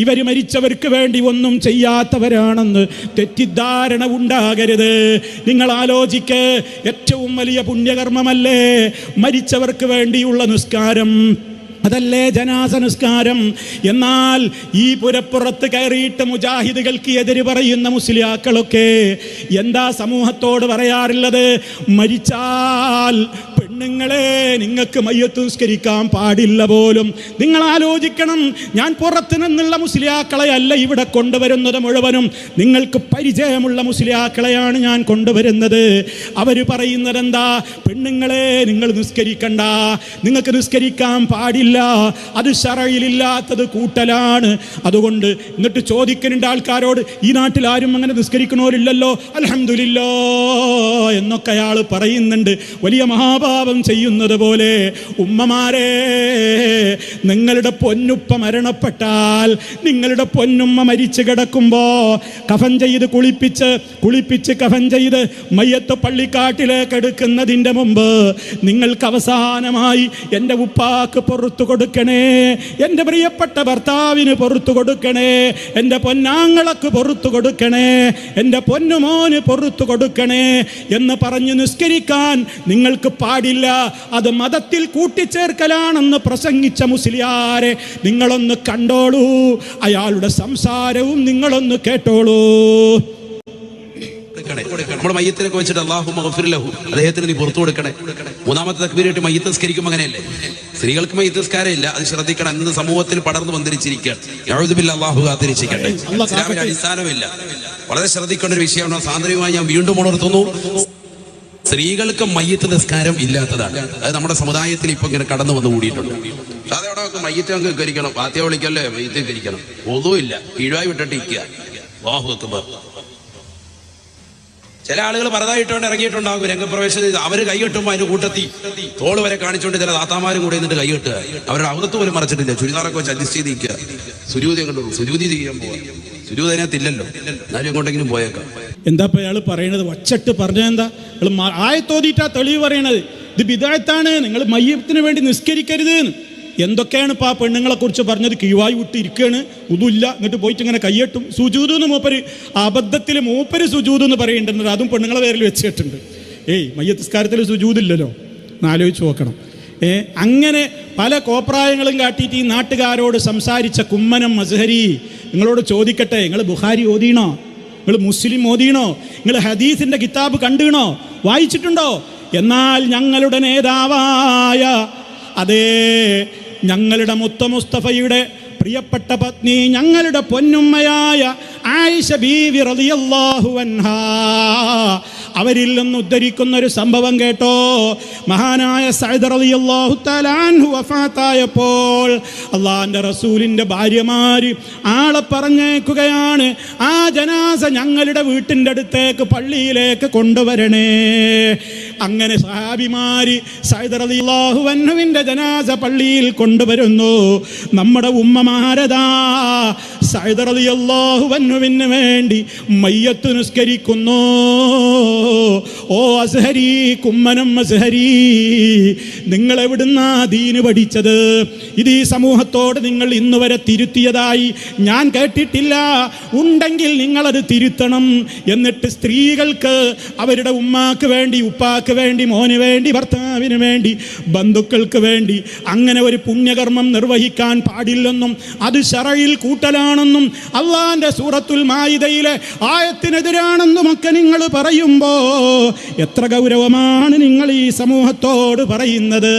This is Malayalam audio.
ഇവർ മരിച്ചവർക്ക് വേണ്ടി ഒന്നും ചെയ്യാത്തവരാണെന്ന് തെറ്റിദ്ധാരണ ഉണ്ടാകരുത്. നിങ്ങൾ ആലോചിക്ക്, ഏറ്റവും വലിയ പുണ്യകർമ്മമല്ലേ മരിച്ചവർക്ക് വേണ്ടിയുള്ള നിസ്കാരം? അതല്ലേ ജനാസ നിസ്കാരം? എന്നാൽ ഈ പുരപ്പുറത്ത് കയറിയിട്ട് മുജാഹിദുകൾക്ക് എതിര് പറയുന്ന മുസ്ലിയാക്കളൊക്കെ എന്താ സമൂഹത്തോട് പറയാറുള്ളത്? മരിച്ചാൽ പെണ്ണുങ്ങളെ നിങ്ങൾക്ക് മയ്യത്ത് നിസ്കരിക്കാൻ പാടില്ല പോലും. നിങ്ങൾ ആലോചിക്കണം, ഞാൻ പുറത്തു നിന്നുള്ള മുസ്ലിയാക്കളെ അല്ല ഇവിടെ കൊണ്ടുവരുന്നത് മുഴുവനും, നിങ്ങൾക്ക് പരിചയമുള്ള മുസ്ലിയാക്കളെയാണ് ഞാൻ കൊണ്ടുവരുന്നത്. അവർ പറയുന്നത് എന്താ? പെണ്ണുങ്ങളെ നിങ്ങൾ നിസ്കരിക്കണ്ട, നിങ്ങൾക്ക് നിസ്കരിക്കാൻ പാടില്ല, അത് ശറയിലില്ലാത്തത് കൂട്ടലാണ്. അതുകൊണ്ട് എന്നിട്ട് ചോദിക്കുന്നുണ്ട് ആൾക്കാരോട്, ഈ നാട്ടിൽ ആരും അങ്ങനെ നിസ്കരിക്കണോരില്ലല്ലോ, അൽഹംദുലില്ലാഹ് എന്നൊക്കെ അയാൾ പറയുന്നുണ്ട്. വലിയ മഹാഭാവം ചെയ്യുന്നത് പോലെ. ഉമ്മമാരെ, നിങ്ങളുടെ പൊന്നുപ്പ മരണപ്പെട്ടാൽ, നിങ്ങളുടെ പൊന്നുമ്മ മരിച്ചു കിടക്കുമ്പോ കഫൻ ചെയ്ത് കുളിപ്പിച്ച് കഫൻ ചെയ്ത് മയ്യത്ത് പള്ളിക്കാട്ടിലേക്ക് എടുക്കുന്നതിൻ്റെ മുമ്പ് നിങ്ങൾക്ക് അവസാനമായി എൻ്റെ ഉപ്പാക്ക് പുറത്തു കൊടുക്കണേ, എൻ്റെ പ്രിയപ്പെട്ട ഭർത്താവിന് പുറത്തു കൊടുക്കണേ, എൻ്റെ പൊന്നാങ്ങളക്ക് പുറത്തു കൊടുക്കണേ, എൻ്റെ പൊന്നുമോന് പുറത്തു കൊടുക്കണേ എന്ന് പറഞ്ഞ് നിസ്കരിക്കാൻ നിങ്ങൾക്ക് പാടില്ല. അത് മതത്തിൽ കൂട്ടിച്ചേർക്കലാണെന്ന് പ്രസംഗിച്ച മുസ്ലിയാരെ നിങ്ങളൊന്ന് കണ്ടോളൂ, അയാളുടെ സംസാരവും നിങ്ങളൊന്ന് കേട്ടോളൂ. നമ്മുടെ മയ്യത്തിനൊക്കെ വെച്ചിട്ട് അല്ലാഹുമ്മ ഗഫിർ ലഹു, അദ്ദേഹത്തിന് നീ പുറത്തു കൊടുക്കണേ. മൂന്നാമത്തെ തക്ബീറായിട്ട് മയ്യത്ത് നിസ്കരിക്കും. അങ്ങനെയല്ലേ? സ്ത്രീകൾക്ക് മയ്യത്ത് നിസ്കാരം ഇല്ല, അത് ശ്രദ്ധിക്കണം. ഇന്ന് സമൂഹത്തിൽ പടർന്നു വന്നിരിച്ചിരിക്കുകയാണ്. യഊദു ബില്ലാഹി, അല്ലാഹു കാത്തിരിക്കട്ടെ. ഇസ്ലാമിന് അടിസ്ഥാനമില്ല. വളരെ ശ്രദ്ധിക്കേണ്ട ഒരു വിഷയമാണ്. സാന്ദ്രമായി ഞാൻ വീണ്ടും ഉണർത്തുന്നു, സ്ത്രീകൾക്ക് മയ്യത്ത് നിസ്കാരം ഇല്ലാത്തതാണ്. അത് നമ്മുടെ സമുദായത്തിൽ ഇപ്പൊ ഇങ്ങനെ കടന്നു വന്നു കൂടിയിട്ടുണ്ട്. അതോടെ മയ്യത്ത് നമുക്ക് കരിക്കണം, ഫാത്തിഹ വിളിക്കല്ലേ, മയ്യത്ത് കരിക്കണം, ഒന്നുമില്ല, കീഴായി വിട്ടിട്ട് ഇരിക്കുക. അല്ലാഹു അക്ബർ. ചില ആളുകൾ പരതായിട്ടോണ്ട് ഇറങ്ങിയിട്ടുണ്ടാകും രംഗപ്രവേശനം. അവര് കൈകെട്ടുമ്പോൾ അതിന്റെ കൂട്ടത്തി തോള് വരെ കാണിച്ചുകൊണ്ട് ചില താത്താമാരും കൂടെ എന്നിട്ട് കൈകെട്ടുക. അവരുടെ അകത്ത് പോലും മറച്ചിട്ടില്ല, ചുരിദാറൊക്കെ വെച്ച് അഡ്ജസ്റ്റ് ചെയ്ത് നിൽക്കുക. സുരൂതി കണ്ടു, സുരൂതി ചെയ്യാൻ പോവാ. സുരൂതി അതിനകത്തില്ലല്ലോ, എന്നാലും എങ്ങോട്ടെങ്കിലും പോയേക്കാം. എന്താ ഇപ്പൊ അയാൾ പറയണത്? വച്ചിട്ട് പറഞ്ഞെന്താ? ആയത്തോതിയിട്ടാ തെളിവ് പറയണത്. ഇത് ബിദഅത്താണ്, നിങ്ങൾ മയ്യത്തിന് വേണ്ടി നിസ്കരിക്കരുത്. എന്തൊക്കെയാണ് ഇപ്പോൾ ആ പെണ്ണുങ്ങളെ കുറിച്ച് പറഞ്ഞത്? കീവായി വിട്ട് ഇരിക്കുകയാണ്, ഉതുമില്ല, എന്നിട്ട് പോയിട്ട് ഇങ്ങനെ കയ്യെട്ടും. സുജൂദ് എന്ന് മൂപ്പര് അബദ്ധത്തിൽ മൂപ്പര് സുജൂദ് എന്ന് പറയുന്നുണ്ട്, അതും പെണ്ണുങ്ങളെ പേരിൽ വെച്ചിട്ടുണ്ട്. മയ്യത്ത് നിസ്കാരത്തിൽ സുജൂദില്ലല്ലോ, എന്നാലോചിച്ച് നോക്കണം. അങ്ങനെ പല കോപ്രായങ്ങളും കാട്ടിയിട്ട് ഈ നാട്ടുകാരോട് സംസാരിച്ച കുമ്മനം അസ്ഹരി, നിങ്ങളോട് ചോദിക്കട്ടെ, നിങ്ങൾ ബുഖാരി ഓതീണോ? നിങ്ങൾ മുസ്ലിം ഓതീണോ? നിങ്ങൾ ഹദീസിൻ്റെ കിതാബ് കണ്ടീണോ? വായിച്ചിട്ടുണ്ടോ? എന്നാൽ ഞങ്ങളുടെ നേതാവായ, അതേ ഞങ്ങളുടെ മുത്ത മുസ്തഫയുടെ പ്രിയപ്പെട്ട പത്നി, ഞങ്ങളുടെ പൊന്നുമ്മയായ ആയിഷ ബീവി റളിയല്ലാഹു അൻഹാ, അവരിൽ നിന്ന് ഉദ്ധരിക്കുന്ന ഒരു സംഭവം കേട്ടോ. മഹാനായ സഅദ് റളിയല്ലാഹു തആല അൻഹു വഫാത്തായപ്പോൾ അള്ളാഹിൻ്റെ റസൂലിൻ്റെ ഭാര്യമാർ ആളെ പറഞ്ഞേക്കുകയാണ്, ആ ജനാസ ഞങ്ങളുടെ വീട്ടിൻ്റെ അടുത്തേക്ക് പള്ളിയിലേക്ക് കൊണ്ടുവരണേ. അങ്ങനെ സഹാബിമാര് സഅദ് റളിയല്ലാഹു അൻഹുവിൻ്റെ ജനാസ പള്ളിയിൽ കൊണ്ടുവരുന്നു. നമ്മുടെ ഉമ്മമാരതാ സഅദ് റളിയല്ലാഹു അൻഹുവിന് വേണ്ടി മയ്യത്ത് നിസ്കരിക്കുന്നു. ഓ അസ്ഹരി, കുമ്മനം അസ്ഹരി, നിങ്ങൾ എവിടുന്നാ ദീന് പഠിച്ചത്? ഇത് ഈ സമൂഹത്തോട് നിങ്ങൾ ഇന്ന് വരെ തിരുത്തിയതായി ഞാൻ കേട്ടിട്ടില്ല. ഉണ്ടെങ്കിൽ നിങ്ങളത് തിരുത്തണം. എന്നിട്ട് സ്ത്രീകൾക്ക് അവരുടെ ഉമ്മാക്ക് വേണ്ടി, ഉപ്പാക്ക് വേണ്ടി, മോന് വേണ്ടി, ഭർത്താവിന് വേണ്ടി, ബന്ധുക്കൾക്ക് വേണ്ടി അങ്ങനെ ഒരു പുണ്യകർമ്മം നിർവഹിക്കാൻ പാടില്ലെന്നും അത് ശറയിൽ കൂട്ടലാണെന്നും അള്ളാന്റെ സൂറത്തുൽ മാഇദയിലെ ആയത്തിനെതിരാണെന്നുമൊക്കെ നിങ്ങൾ പറയുമ്പോൾ എത്ര ഗൗരവമാണ് നിങ്ങൾ ഈ സമൂഹത്തോട് പറയുന്നത്?